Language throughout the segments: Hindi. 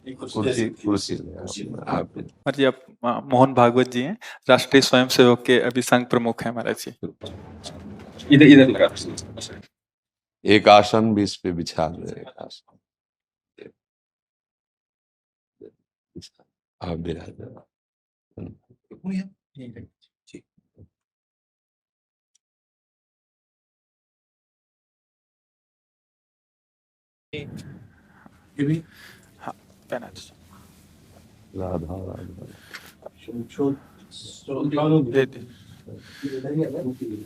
कुर्सी कुर्सी आप जी आप मोहन भागवत जी हैं, राष्ट्रीय स्वयंसेवक के अभी संघ प्रमुख हैं महाराज जी। इधर इधर लगा एक आसन भी इस पे बिछा दो, एक आसन आप बिराज। हाँ पहना दीजिए। राधा राधा दे दे। इधर दीजिए।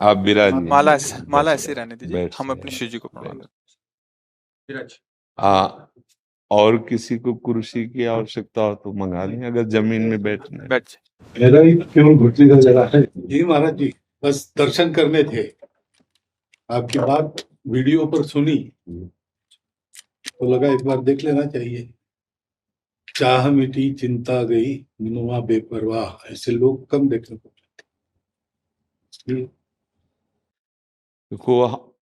आप बिराजिए। माला माला बस ऐसे रहने दीजिए, बैठ हम से अपनी शिव जी को प्रणाम बैठ। विराज। हाँ, और किसी को कुर्सी की आवश्यकता हो तो मंगा लें, अगर जमीन में बैठना है। बैठ जाइए। मेरा ही केवल घुटने का जगह है जी महाराज जी, बस दर्शन करने थे। आपकी बात वीडियो पर सुनी तो लगा एक बार देख लेना चाहिए। चाह मिटी चिंता गई मनुआ बेपरवाह, ऐसे लोग कम देखने को मिलते। देखो,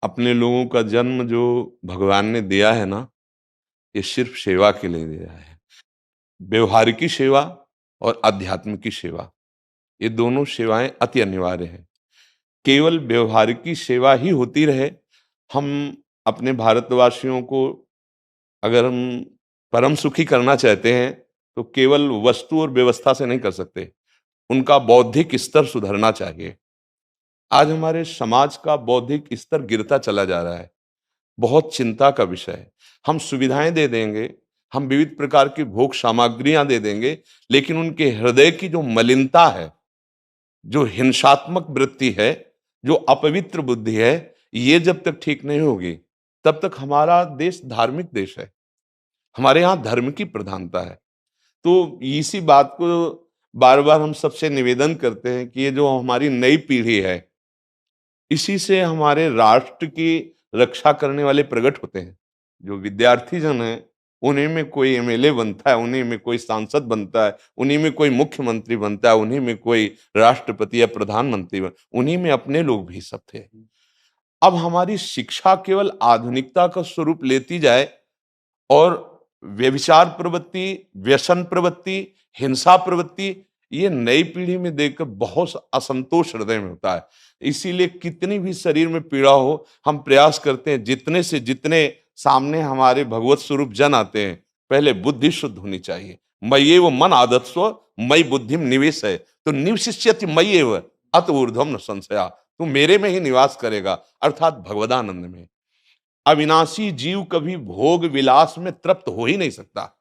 अपने लोगों का जन्म जो भगवान ने दिया है ना, ये सिर्फ सेवा के लिए दिया है। व्यवहारिकी सेवा और आध्यात्म की सेवा, ये दोनों सेवाएं अति अनिवार्य है। केवल व्यवहारिकी सेवा ही होती रहे, हम अपने भारतवासियों को अगर हम परम सुखी करना चाहते हैं तो केवल वस्तु और व्यवस्था से नहीं कर सकते, उनका बौद्धिक स्तर सुधरना चाहिए। आज हमारे समाज का बौद्धिक स्तर गिरता चला जा रहा है, बहुत चिंता का विषय है। हम सुविधाएं दे देंगे, हम विविध प्रकार की भोग सामग्रियां दे देंगे, लेकिन उनके हृदय की जो मलिनता है, जो हिंसात्मक वृत्ति है, जो अपवित्र बुद्धि है, ये जब तक ठीक नहीं होगी तब तक हमारा देश धार्मिक देश है, हमारे यहाँ धर्म की प्रधानता है। तो इसी बात को बार बार हम सबसे निवेदन करते हैं कि ये जो हमारी नई पीढ़ी है, इसी से हमारे राष्ट्र की रक्षा करने वाले प्रकट होते हैं। जो विद्यार्थी जन है, उन्हीं में कोई एमएलए बनता है, उन्हीं में कोई सांसद बनता है, उन्हीं में कोई मुख्यमंत्री बनता है, उन्हीं में कोई राष्ट्रपति या प्रधानमंत्री उन्हीं में अपने लोग भी सब थे। अब हमारी शिक्षा केवल आधुनिकता का स्वरूप लेती जाए और व्यभिचार प्रवृत्ति, व्यसन प्रवृत्ति, हिंसा प्रवृत्ति, ये नई पीढ़ी में देखकर बहुत असंतोष हृदय में होता है। इसीलिए कितनी भी शरीर में पीड़ा हो, हम प्रयास करते हैं जितने से जितने सामने हमारे भगवत स्वरूप जन आते हैं, पहले बुद्धि शुद्ध होनी चाहिए। मय्येव मन आदत्स्व मयि बुद्धिम निवेश है, तो निवशिष्यति मय्येव अत ऊर्ध्वम न संशया, तू मेरे में ही निवास करेगा, अर्थात भगवदानंद में। अविनाशी जीव कभी भोग विलास में तृप्त हो ही नहीं सकता।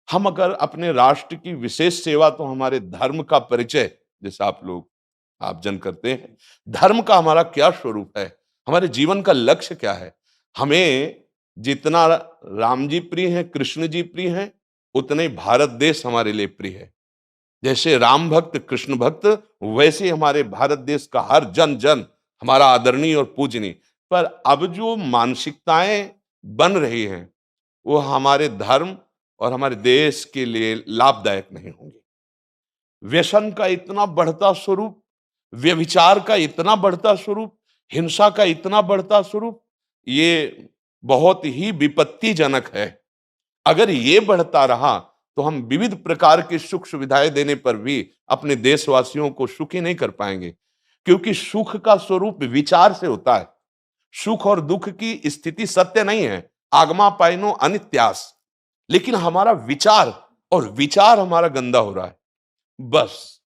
हम अगर अपने राष्ट्र की विशेष सेवा, तो हमारे धर्म का परिचय, जैसे आप जन करते हैं, धर्म का हमारा क्या स्वरूप है, हमारे जीवन का लक्ष्य क्या है। हमें जितना राम जी प्रिय हैं, कृष्ण जी प्रिय हैं, उतने ही भारत देश हमारे लिए प्रिय है। जैसे राम भक्त कृष्ण भक्त, वैसे हमारे भारत देश का हर जन जन हमारा आदरणीय और पूजनीय। पर अब जो मानसिकताएं बन रही हैं, वो हमारे धर्म और हमारे देश के लिए लाभदायक नहीं होंगी। व्यसन का इतना बढ़ता स्वरूप, व्यभिचार का इतना बढ़ता स्वरूप, हिंसा का इतना बढ़ता स्वरूप, ये बहुत ही विपत्तिजनक है। अगर ये बढ़ता रहा तो हम विविध प्रकार की सुख सुविधाएं देने पर भी अपने देशवासियों को सुखी नहीं कर पाएंगे, क्योंकि सुख का स्वरूप विचार से होता है। सुख और दुख की स्थिति सत्य नहीं है, आगमा पाइनो अनित्यास, लेकिन हमारा विचार, और विचार हमारा गंदा हो रहा है। बस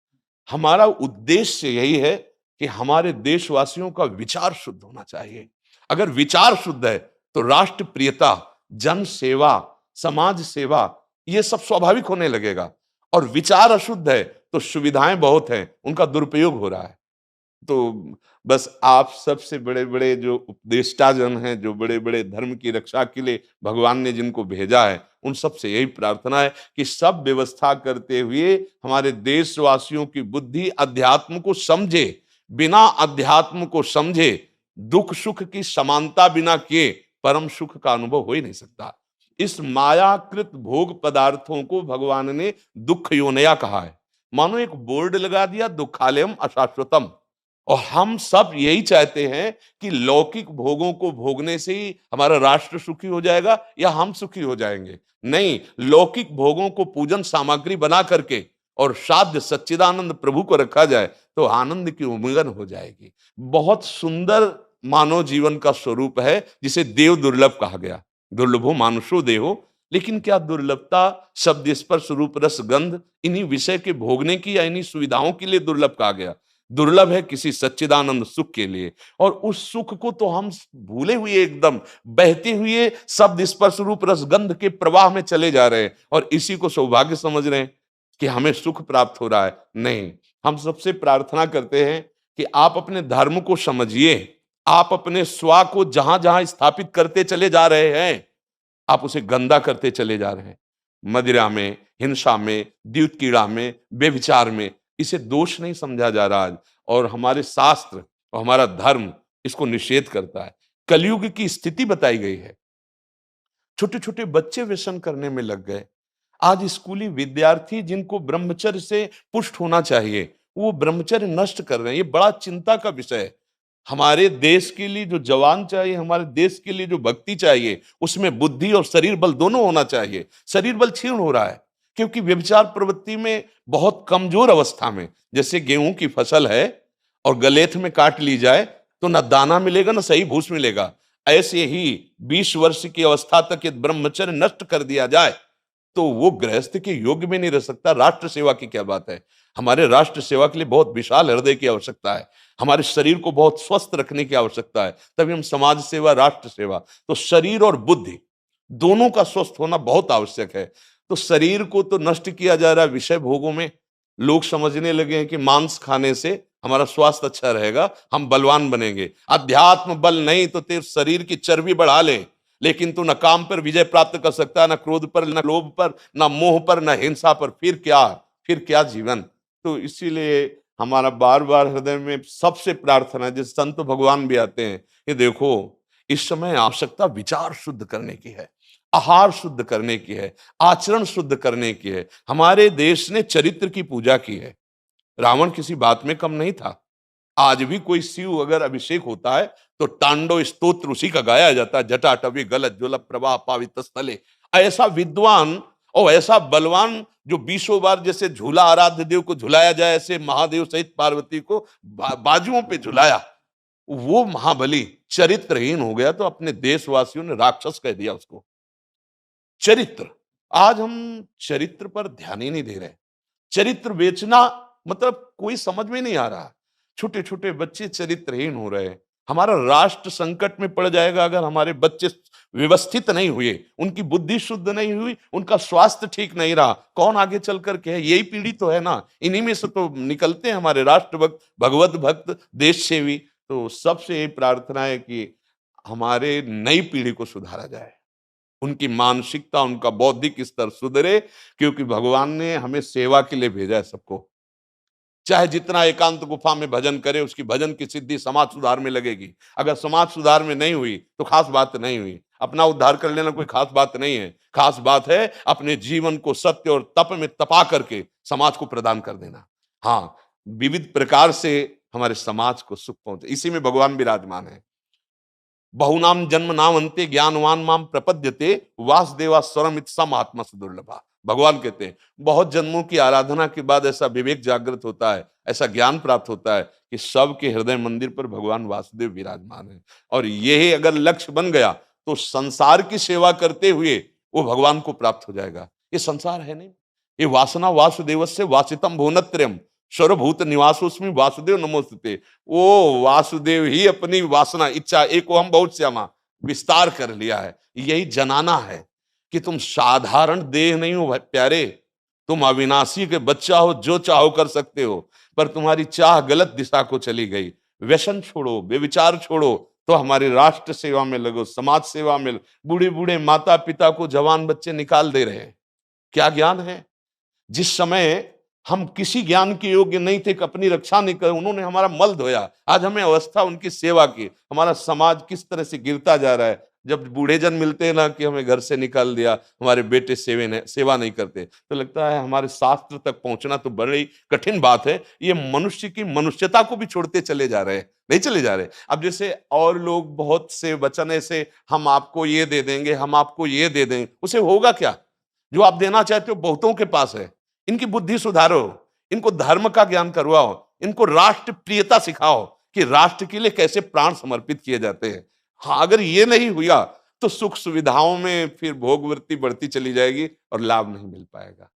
हमारा उद्देश्य यही है कि हमारे देशवासियों का विचार शुद्ध होना चाहिए। अगर विचार शुद्ध है तो राष्ट्र प्रियता, जन सेवा, समाज सेवा, ये सब स्वाभाविक होने लगेगा। और विचार अशुद्ध है तो सुविधाएं बहुत हैं, उनका दुरुपयोग हो रहा है। तो बस आप सबसे बड़े बड़े जो उपदेष्टा जन हैं, जो बड़े बड़े धर्म की रक्षा के लिए भगवान ने जिनको भेजा है, उन सबसे यही प्रार्थना है कि सब व्यवस्था करते हुए हमारे देशवासियों की बुद्धि अध्यात्म को समझे। बिना अध्यात्म को समझे दुख सुख की समानता बिना किए परम सुख का अनुभव हो ही नहीं सकता। इस मायाकृत भोग पदार्थों को भगवान ने दुख योनया कहा है। मानो एक बोर्ड लगा दिया, दुखालयम अशाश्वतम, और हम सब यही चाहते हैं कि लौकिक भोगों को भोगने से ही हमारा राष्ट्र सुखी हो जाएगा या हम सुखी हो जाएंगे। नहीं, लौकिक भोगों को पूजन सामग्री बना करके और साध्य सच्चिदानंद प्रभु को रखा जाए तो आनंद की उमंगन हो जाएगी। बहुत सुंदर मानव जीवन का स्वरूप है जिसे देव दुर्लभ कहा गया। दुर्लभो मानुषो देहो, लेकिन क्या दुर्लभता शब्द स्पर्श रूप रस गंध इन्हीं विषय के भोगने की या इन्हीं सुविधाओं के लिए दुर्लभ कहा गया? दुर्लभ है किसी सच्चिदानंद सुख के लिए। और उस सुख को तो हम भूले हुए एकदम बहते हुए शब्द स्पर्श रूप रस गंध के प्रवाह में चले जा रहे हैं और इसी को सौभाग्य समझ रहे हैं कि हमें सुख प्राप्त हो रहा है। नहीं, हम सबसे प्रार्थना करते हैं कि आप अपने धर्म को समझिए। आप अपने स्वा को जहां जहां स्थापित करते चले जा रहे हैं, आप उसे गंदा करते चले जा रहे हैं। मदिरा में, हिंसा में, द्यूत कीड़ा में, व्यभिचार में, इसे दोष नहीं समझा जा रहा आज। और हमारे शास्त्र और हमारा धर्म इसको निषेध करता है। कलयुग की स्थिति बताई गई है। छोटे छोटे बच्चे व्यसन करने में लग गए। आज स्कूली विद्यार्थी जिनको ब्रह्मचर्य से पुष्ट होना चाहिए, वो ब्रह्मचर्य नष्ट कर रहे हैं। ये बड़ा चिंता का विषय है। हमारे देश के लिए जो जवान चाहिए, हमारे देश के लिए जो भक्ति चाहिए, उसमें बुद्धि और शरीर बल दोनों होना चाहिए। शरीर बल क्षीण हो रहा है क्योंकि व्यभिचार प्रवृत्ति में बहुत कमजोर अवस्था में, जैसे गेहूं की फसल है और गलेथ में काट ली जाए तो न दाना मिलेगा न सही भूस मिलेगा। ऐसे ही 20 वर्ष की अवस्था तक यदि ब्रह्मचर्य नष्ट कर दिया जाए तो वो गृहस्थ के योग्य में नहीं रह सकता। राष्ट्र सेवा की क्या बात है। हमारे राष्ट्र सेवा के लिए बहुत विशाल हृदय की आवश्यकता है। हमारे शरीर को बहुत स्वस्थ रखने की आवश्यकता है, तभी हम समाज सेवा, राष्ट्र सेवा। तो शरीर और बुद्धि दोनों का स्वस्थ होना बहुत आवश्यक है। तो शरीर को तो नष्ट किया जा रहा है विषय भोगों में। लोग समझने लगे हैं कि मांस खाने से हमारा स्वास्थ्य अच्छा रहेगा, हम बलवान बनेंगे। अध्यात्म बल नहीं तो तेरे शरीर की चर्बी बढ़ा ले, लेकिन तू न काम पर विजय प्राप्त कर सकता, न क्रोध पर, न लोभ पर, न मोह पर, न हिंसा पर। फिर क्या जीवन। तो इसीलिए हमारा बार बार हृदय में सबसे प्रार्थना है, जिस संत भगवान भी आते हैं, ये देखो इस समय आवश्यकता विचार शुद्ध करने की है, आहार शुद्ध करने की है, आचरण शुद्ध करने की है। हमारे देश ने चरित्र की पूजा की है। रावण किसी बात में कम नहीं था। आज भी कोई शिव अगर अभिषेक होता है तो तांडव स्तोत्र उसी का गाया जाता है। जटाटवी गलत ज्वल प्रवाह पावित स्थले। ऐसा विद्वान और ऐसा बलवान जो 20 बार जैसे झूला आराध्य देव को झुलाया जाए, ऐसे महादेव सहित पार्वती को बाजुओं पे झुलाया, वो महाबली चरित्रहीन हो गया तो अपने देशवासियों ने राक्षस कह दिया उसको। चरित्र, आज हम चरित्र पर ध्यान ही नहीं दे रहे। चरित्र बेचना मतलब कोई समझ में नहीं आ रहा। छोटे छोटे बच्चे चरित्रहीन हो रहे हैं। हमारा राष्ट्र संकट में पड़ जाएगा अगर हमारे बच्चे व्यवस्थित नहीं हुए, उनकी बुद्धि शुद्ध नहीं हुई, उनका स्वास्थ्य ठीक नहीं रहा। कौन आगे चल कर के है? यही पीढ़ी तो है ना। इन्हीं में से तो निकलते हैं हमारे राष्ट्र भक्त, भगवत भक्त, देश सेवी। तो सबसे यही प्रार्थना है कि हमारे नई पीढ़ी को सुधारा जाए, उनकी मानसिकता, उनका बौद्धिक स्तर सुधरे, क्योंकि भगवान ने हमें सेवा के लिए भेजा है सबको। चाहे जितना एकांत गुफा में भजन करे, उसकी भजन की सिद्धि समाज सुधार में लगेगी। अगर समाज सुधार में नहीं हुई तो खास बात नहीं हुई। अपना उद्धार कर लेना कोई खास बात नहीं है। खास बात है अपने जीवन को सत्य और तप में तपा करके समाज को प्रदान कर देना। हाँ, विविध प्रकार से हमारे समाज को सुख पहुंचे, इसी में भगवान विराजमान है। बहुनाम जन्म नाम अंते ज्ञानवान माम प्रपद्यते वासुदेवा स्वरमित सम आत्मा सुदुर्लभा। भगवान कहते हैं बहुत जन्मों की आराधना के बाद ऐसा विवेक जागृत होता है, ऐसा ज्ञान प्राप्त होता है कि सबके हृदय मंदिर पर भगवान वासुदेव विराजमान है। और यही अगर लक्ष्य बन गया तो संसार की सेवा करते हुए वो भगवान को प्राप्त हो जाएगा। ये संसार है नहीं, ये वासना वासुदेवस्य वासितम भुवनत्रयम् सर्वभूत निवासोस्मि वासुदेव नमोस्तुते। वो वासुदेव ही अपनी वासना, इच्छा, एको हम बहुत श्यामा विस्तार कर लिया है। यही जनाना है कि तुम साधारण देह नहीं हो प्यारे, तुम अविनाशी के बच्चा हो, जो चाहो कर सकते हो। पर तुम्हारी चाह गलत दिशा को चली गई। व्यसन छोड़ो, बेविचार छोड़ो, तो हमारी राष्ट्र सेवा में लगो, समाज सेवा में। बूढ़े बूढ़े माता पिता को जवान बच्चे निकाल दे रहे हैं। क्या ज्ञान है? जिस समय हम किसी ज्ञान के योग्य नहीं थे कि अपनी रक्षा नहीं कर, उन्होंने हमारा मल धोया। आज हमें अवस्था उनकी सेवा की। हमारा समाज किस तरह से गिरता जा रहा है। जब बूढ़े जन मिलते हैं ना कि हमें घर से निकाल दिया, हमारे बेटे सेवा नहीं करते, तो लगता है हमारे शास्त्र तक पहुंचना तो बड़ी कठिन बात है। ये मनुष्य की मनुष्यता को भी छोड़ते चले जा रहे हैं, नहीं चले जा रहे। अब जैसे और लोग बहुत से वचन ऐसे, हम आपको ये दे देंगे, हम आपको ये दे देंगे, उसे होगा क्या? जो आप देना चाहते हो बहुतों के पास है। इनकी बुद्धि सुधारो, इनको धर्म का ज्ञान करवाओ, इनको राष्ट्र प्रियता सिखाओ कि राष्ट्र के लिए कैसे प्राण समर्पित किए जाते हैं। हाँ, अगर ये नहीं हुआ तो सुख सुविधाओं में फिर भोगवृत्ति बढ़ती चली जाएगी और लाभ नहीं मिल पाएगा।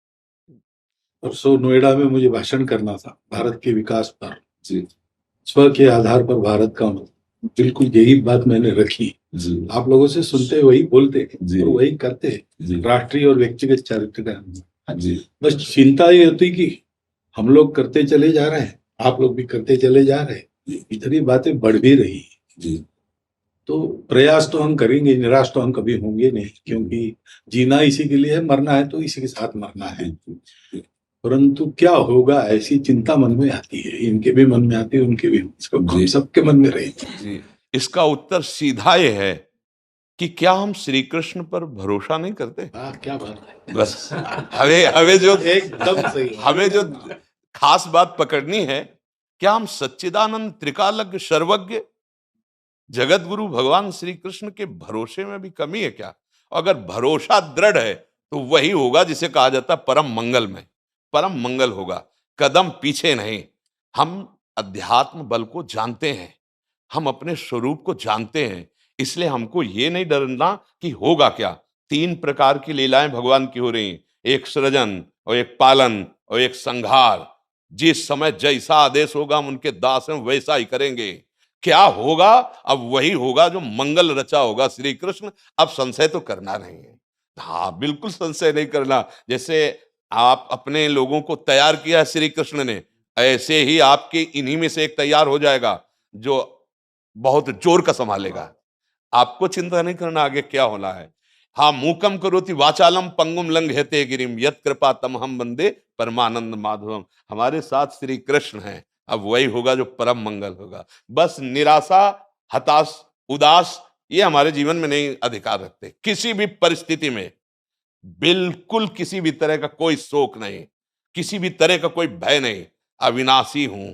परसों नोएडा में मुझे भाषण करना था भारत के विकास पर, स्व के आधार पर भारत का मत, बिल्कुल यही बात मैंने रखी। आप लोगों से सुनते वही बोलते और वही करते, राष्ट्रीय और व्यक्तिगत चरित्र का। बस चिंता ये होती कि हम लोग करते चले जा रहे हैं, आप लोग भी करते चले जा रहे हैं, इतनी बातें बढ़ भी रही। तो प्रयास तो हम करेंगे, निराश तो हम कभी होंगे नहीं, क्योंकि जीना इसी के लिए है, मरना है तो इसी के साथ मरना है। परंतु क्या होगा ऐसी चिंता मन में आती है, इनके भी मन में आती है, उनके भी, सबके मन में रहेगी। इसका उत्तर सीधा ये है कि क्या हम श्री कृष्ण पर भरोसा नहीं करते? क्या बात है। बस हमें जो एकदम सही, हमें जो खास बात पकड़नी है, क्या हम सच्चिदानंद त्रिकालज्ञ सर्वज्ञ जगत गुरु भगवान श्री कृष्ण के भरोसे में भी कमी है क्या? अगर भरोसा दृढ़ है तो वही होगा जिसे कहा जाता है परम मंगल में, परम मंगल होगा, कदम पीछे नहीं। हम अध्यात्म बल को जानते हैं, हम अपने स्वरूप को जानते हैं, इसलिए हमको ये नहीं डरना कि होगा क्या। 3 प्रकार की लीलाएं भगवान की हो रही, एक सृजन और एक पालन और एक संहार। जिस समय जैसा आदेश होगा हम उनके दास हैं, वैसा ही करेंगे। क्या होगा? अब वही होगा जो मंगल रचा होगा श्री कृष्ण। अब संशय तो करना नहीं है। हाँ, बिल्कुल संशय नहीं करना। जैसे आप अपने लोगों को तैयार किया श्री कृष्ण ने, ऐसे ही आपके इन्हीं में से एक तैयार हो जाएगा जो बहुत जोर का संभालेगा। आपको चिंता नहीं करना आगे क्या होना है। हाँ, मूकम करोति वाचालम पंगुम लंघयते गिरिम यत् कृपा तमहम वंदे परमानंद माधवम। हमारे साथ श्री कृष्ण हैं, अब वही होगा जो परम मंगल होगा। बस निराशा, हताश, उदास ये हमारे जीवन में नहीं अधिकार रखते। किसी भी परिस्थिति में बिल्कुल किसी भी तरह का कोई शोक नहीं, किसी भी तरह का कोई भय नहीं। अविनाशी हूं।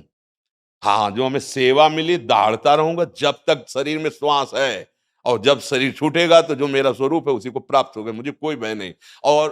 हाँ, जो हमें सेवा मिली दहाड़ता रहूंगा जब तक शरीर में श्वास है, और जब शरीर छूटेगा तो जो मेरा स्वरूप है उसी को प्राप्त होगा, मुझे कोई भय नहीं। और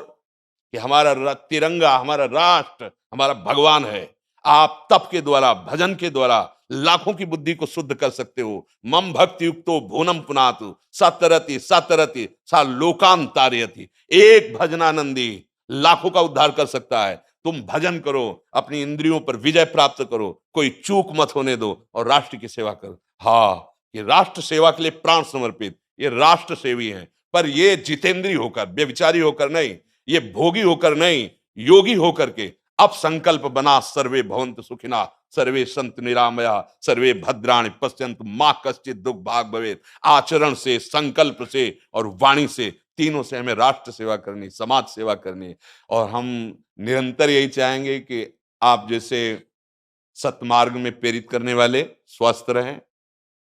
कि हमारा तिरंगा, हमारा राष्ट्र, हमारा भगवान है। आप तप के द्वारा, भजन के द्वारा लाखों की बुद्धि को शुद्ध कर सकते हो। मम भक्ति युक्तो भुवनम पुनातु सतरति सतरति सा लोकान तारयति। एक भजनानंदी लाखों का उद्धार कर सकता है। तुम भजन करो, अपनी इंद्रियों पर विजय प्राप्त करो, कोई चूक मत होने दो और राष्ट्र की सेवा करो। हाँ, ये राष्ट्र सेवा के लिए प्राण समर्पित, ये राष्ट्र सेवी हैं। पर ये जितेंद्री होकर, व्यभिचारी होकर नहीं, ये भोगी होकर नहीं, योगी होकर के अब संकल्प बना, सर्वे भवन्तु सुखिना, सर्वे सन्तु निरामया, सर्वे भद्राणि पश्यन्तु मा कश्चित् दुःख भाग् भवेत्। आचरण से, संकल्प से और वाणी से, तीनों से हमें राष्ट्र सेवा करनी, समाज सेवा करनी। और हम निरंतर यही चाहेंगे कि आप जैसे सतमार्ग में प्रेरित करने वाले स्वस्थ रहें,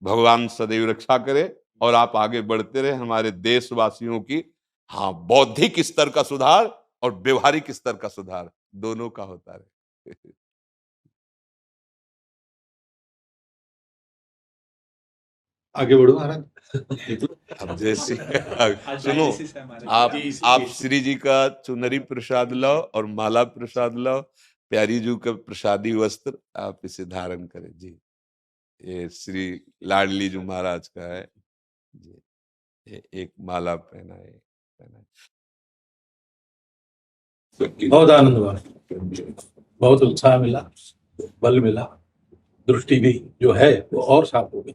भगवान सदैव रक्षा करे और आप आगे बढ़ते रहे। हमारे देशवासियों की हाँ बौद्धिक स्तर का सुधार और व्यवहारिक स्तर का सुधार दोनों का होता रहे। आगे बढ़ो महाराज। अब जैसे सुनो, आप श्री जी का चुनरी प्रसाद लाओ और माला प्रसाद लाओ, प्यारी जी का प्रसादी वस्त्र आप इसे धारण करें जी। ये श्री लाडली जी महाराज का है जी, ये एक माला पहनाए। बहुत आनंद हुआ, बहुत उत्साह मिला, बल मिला, दृष्टि भी जो है वो और साफ हो गई।